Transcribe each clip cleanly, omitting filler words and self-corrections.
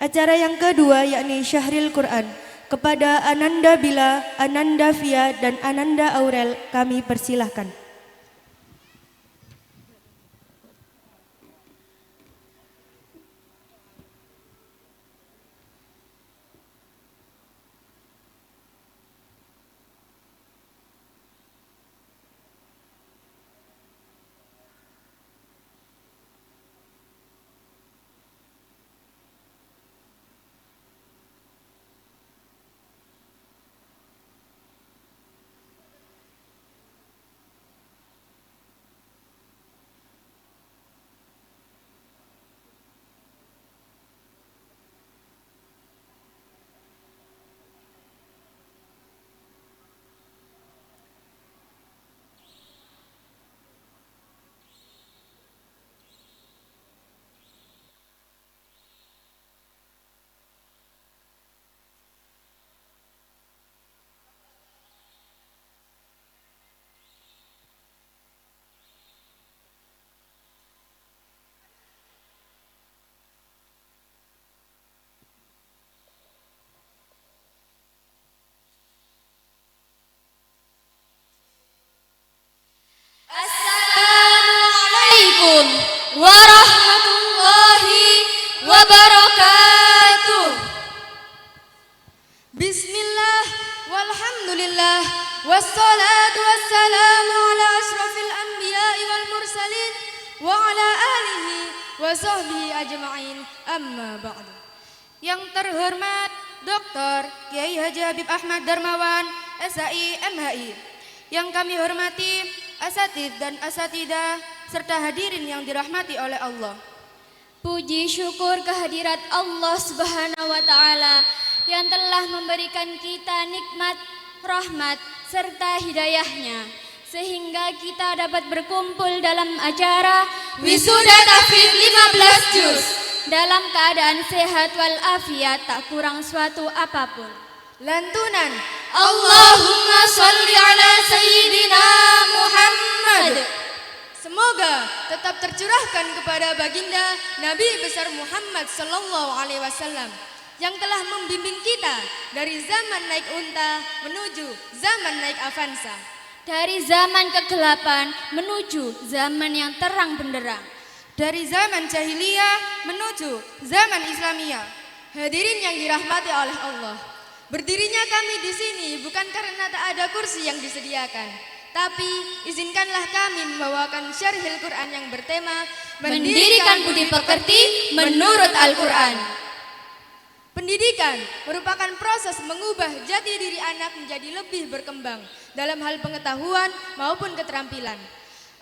Acara yang kedua yakni Syahril Quran. Kepada Ananda Bila, Ananda Via, dan Ananda Aurel kami persilahkan. Assalamualaikum warahmatullahi wabarakatuh. Bismillah walhamdulillah wassalatu wassalamu ala ashrafil anbiya'i wal mursalin wa ala alihi wa sahbihi ajma'in, amma ba'du. Yang terhormat Dr. Kiai Haji Habib Ahmad Darmawan, SAI MHI. Yang kami hormati asatidz dan asatidah serta hadirin yang dirahmati oleh Allah. Puji syukur kehadirat Allah Subhanahu wa taala yang telah memberikan kita nikmat, rahmat serta hidayahnya sehingga kita dapat berkumpul dalam acara Wisuda Tahfidz 15 juz dalam keadaan sehat walafiat, tak kurang suatu apapun. Lantunan Allahumma sholli ala Sayyidina Muhammad semoga tetap tercurahkan kepada baginda Nabi besar Muhammad sallallahu alaihi wasallam yang telah membimbing kita dari zaman naik unta menuju zaman naik Avanza, Dari zaman kegelapan menuju zaman yang terang benderang, dari zaman jahiliyah menuju zaman Islamiyah. Hadirin yang dirahmati oleh Allah, berdirinya kami di sini bukan karena tak ada kursi yang disediakan, tapi izinkanlah kami membawakan Syarhil Quran yang bertema mendirikan budi pekerti menurut Al-Quran. Pendidikan merupakan proses mengubah jati diri anak menjadi lebih berkembang dalam hal pengetahuan maupun keterampilan.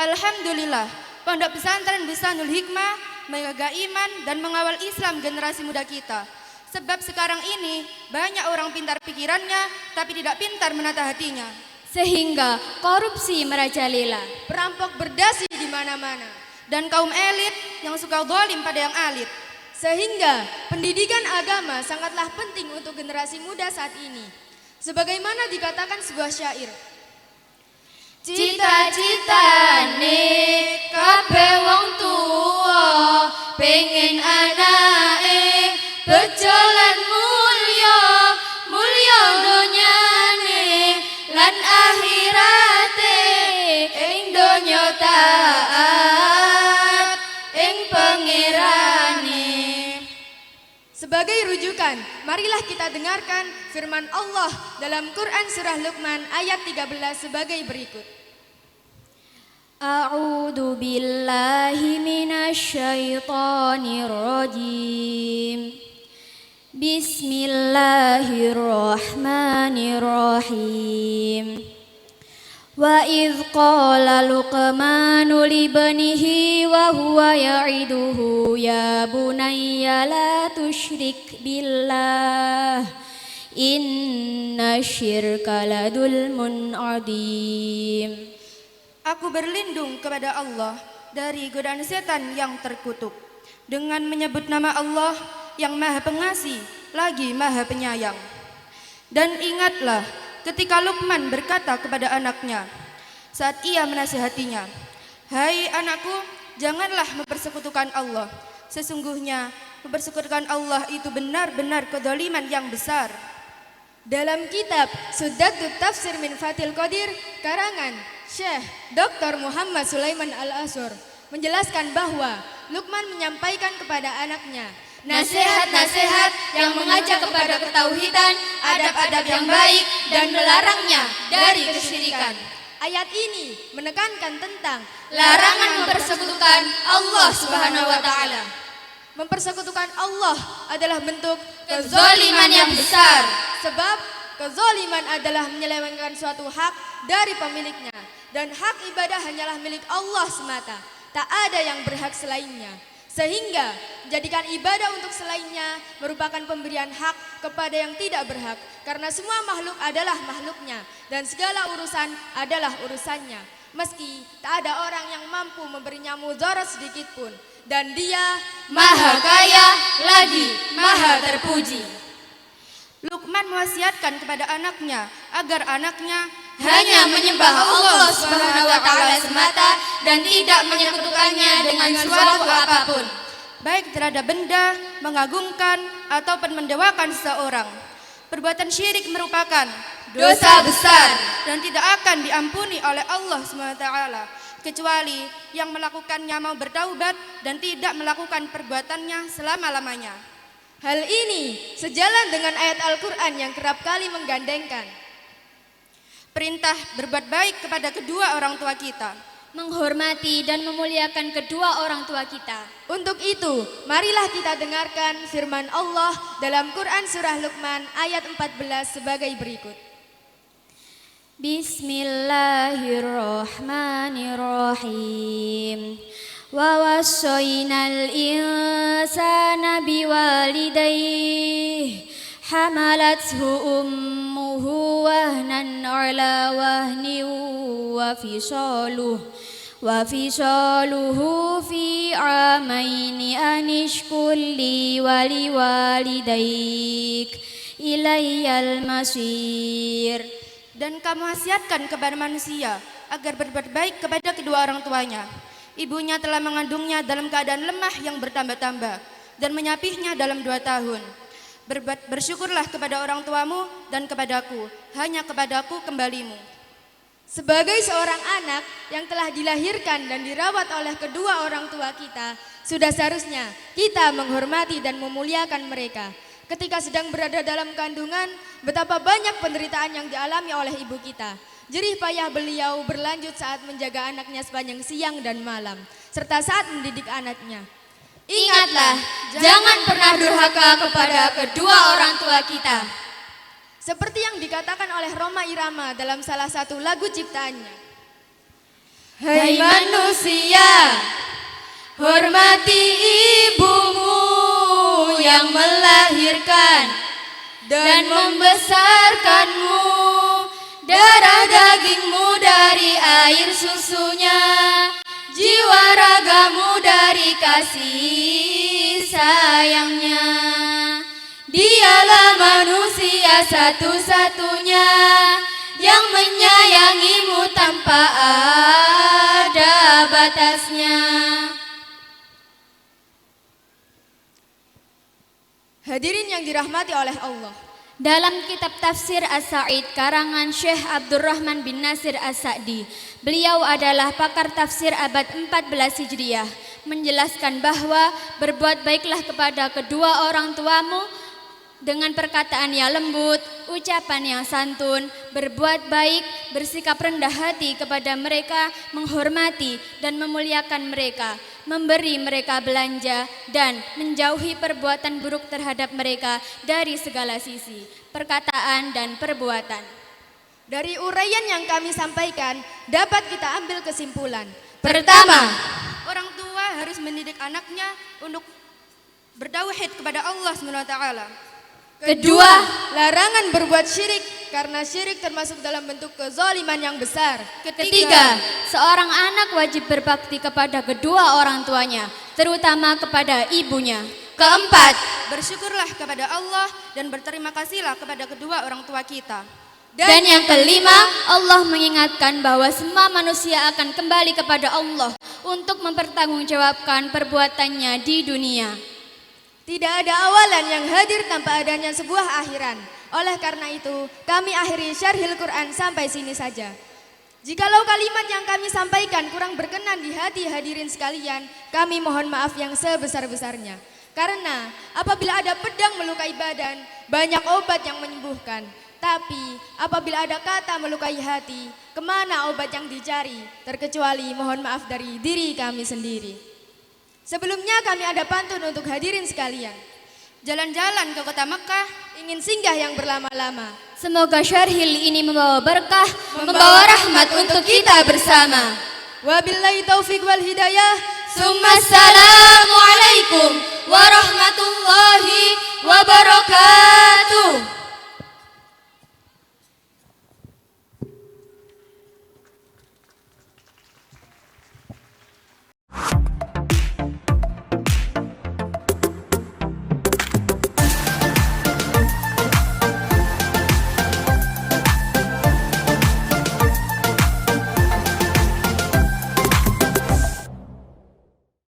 Alhamdulillah, Pondok Pesantren Bustanul Hikmah menjaga iman dan mengawal Islam generasi muda kita. Sebab sekarang ini banyak orang pintar pikirannya tapi tidak pintar menata hatinya. Sehingga korupsi merajalela, Perampok berdasi di mana-mana, dan kaum elit yang suka zalim pada yang alit. Sehingga pendidikan agama sangatlah penting untuk generasi muda saat ini. Sebagaimana dikatakan sebuah syair, cita-citane kabeh wong tuwa pengen anake bejo lan mulya, mulya donyane lan akhirate, ing donya taat ing pangerane. Sebagai rujukan, marilah kita dengarkan firman Allah dalam Quran surah Luqman ayat 13 sebagai berikut. A'udzu billahi minasyaitonir rajim. Bismillahirrahmanirrahim. Wa idh qala Luqmanu libnihi wa huwa ya'iduhu ya bunayya la tusyrik billah inna syirka ladulmun adim. Aku berlindung kepada Allah dari godaan setan yang terkutuk dengan menyebut nama Allah yang Maha Pengasih lagi Maha Penyayang. Dan ingatlah ketika Luqman berkata kepada anaknya saat ia menasihatinya, "Hai anakku, janganlah mempersekutukan Allah. Sesungguhnya mempersyukurkan Allah itu benar-benar kezaliman yang besar. Dalam kitab Suddatut Tafsir min Fathil Qadir karangan Syekh Dr. Muhammad Sulaiman Al-Asur menjelaskan bahwa Luqman menyampaikan kepada anaknya nasihat-nasihat yang mengajak kepada ketauhidan, adab-adab yang baik, dan melarangnya dari kesyirikan. Ayat ini menekankan tentang Larangan mempersekutukan Allah Subhanahu wa taala. mempersekutukan Allah adalah bentuk Kezaliman yang besar. sebab kezaliman adalah menyelewengkan suatu hak dari pemiliknya dan hak ibadah hanyalah milik Allah semata. Tak ada yang berhak selainnya. Sehingga jadikan ibadah untuk selainnya merupakan pemberian hak kepada yang tidak berhak. Karena semua makhluk adalah makhluknya dan segala urusan adalah urusannya. Meski tak ada orang yang mampu memberinya mudarat sedikit pun. Dan dia Maha kaya lagi maha terpuji. Luqman mewasiatkan kepada anaknya agar anaknya Hanya menyembah Allah Subhanahu wa taala semata dan tidak menyekutukannya dengan suatu apapun. baik terhadap benda, mengagungkan, ataupun mendewakan seseorang. Perbuatan syirik merupakan Dosa besar. dan tidak akan diampuni oleh Allah SWT, kecuali yang melakukannya mau bertaubat dan tidak melakukan perbuatannya selama-lamanya. hal ini sejalan dengan ayat Al-Quran yang kerap kali menggandengkan Perintah berbuat baik kepada kedua orang tua kita. Menghormati dan memuliakan kedua orang tua kita. Untuk itu, marilah kita dengarkan firman Allah dalam Quran Surah Luqman ayat 14 sebagai berikut. Bismillahirrahmanirrahim. Wa wassaynal insana biwalidayhi hamalathu ummuhu wahnan ala wahnin wa fisaluhu fi amaini anishkur li wa liwalidayk ilayyal masir. Dan kamu wasiatkan kepada manusia agar berbuat baik kepada kedua orang tuanya. Ibunya telah mengandungnya dalam keadaan lemah yang bertambah-tambah dan menyapihnya dalam 2 tahun. Bersyukurlah kepada orang tuamu dan kepadaku, hanya kepadaku kembalimu. Sebagai seorang anak yang telah dilahirkan dan dirawat oleh kedua orang tua kita, sudah seharusnya kita menghormati dan memuliakan mereka. Ketika sedang berada dalam kandungan, betapa banyak penderitaan yang dialami oleh ibu kita. Jerih payah beliau berlanjut saat menjaga anaknya sepanjang siang dan malam, serta saat mendidik anaknya. Ingatlah, jangan pernah durhaka kepada kedua orang tua kita. Seperti yang dikatakan oleh Rhoma Irama dalam salah satu lagu ciptaannya. Hai manusia, hormati ibumu yang melahirkan dan membesarkanmu, darah dagingmu dari air susunya, jiwa ragamu dari kasih sayangnya. Dialah manusia satu-satunya yang menyayangimu tanpa ada batasnya. Hadirin yang dirahmati oleh Allah. Dalam kitab tafsir As-Sa'id karangan Syekh Abdurrahman bin Nasir As-Sa'di, beliau adalah pakar tafsir abad 14 Hijriah, menjelaskan bahwa berbuat baiklah kepada kedua orang tuamu dengan perkataan yang lembut, ucapan yang santun, berbuat baik, bersikap rendah hati kepada mereka, menghormati dan memuliakan mereka, memberi mereka belanja, dan menjauhi perbuatan buruk terhadap mereka dari segala sisi, perkataan dan perbuatan. Dari uraian yang kami sampaikan, dapat kita ambil kesimpulan. Pertama, Orang tua harus mendidik anaknya untuk bertauhid kepada Allah SWT. kedua, Larangan berbuat syirik karena syirik termasuk dalam bentuk kezaliman yang besar. ketiga, seorang anak wajib berbakti kepada kedua orang tuanya, terutama kepada ibunya. Keempat, Bersyukurlah kepada Allah dan berterima kasihlah kepada kedua orang tua kita. dan yang kelima, Allah mengingatkan bahwa semua manusia akan kembali kepada Allah untuk mempertanggungjawabkan perbuatannya di dunia. Tidak ada awalan yang hadir tanpa adanya sebuah akhiran. Oleh karena itu, kami akhiri syarhil Quran sampai sini saja. Jikalau kalimat yang kami sampaikan kurang berkenan di hati hadirin sekalian, kami mohon maaf yang sebesar-besarnya. Karena apabila ada pedang melukai badan, banyak obat yang menyembuhkan. Tapi apabila ada kata melukai hati, kemana obat yang dicari? Terkecuali mohon maaf dari diri kami sendiri. Sebelumnya kami ada pantun untuk hadirin sekalian. Jalan-jalan ke kota Mekah, Ingin singgah yang berlama-lama. Semoga syarhil ini membawa berkah, membawa rahmat untuk kita bersama. Wabillahi taufiq wal hidayah. Assalamualaikum warahmatullahi wabarakatuh.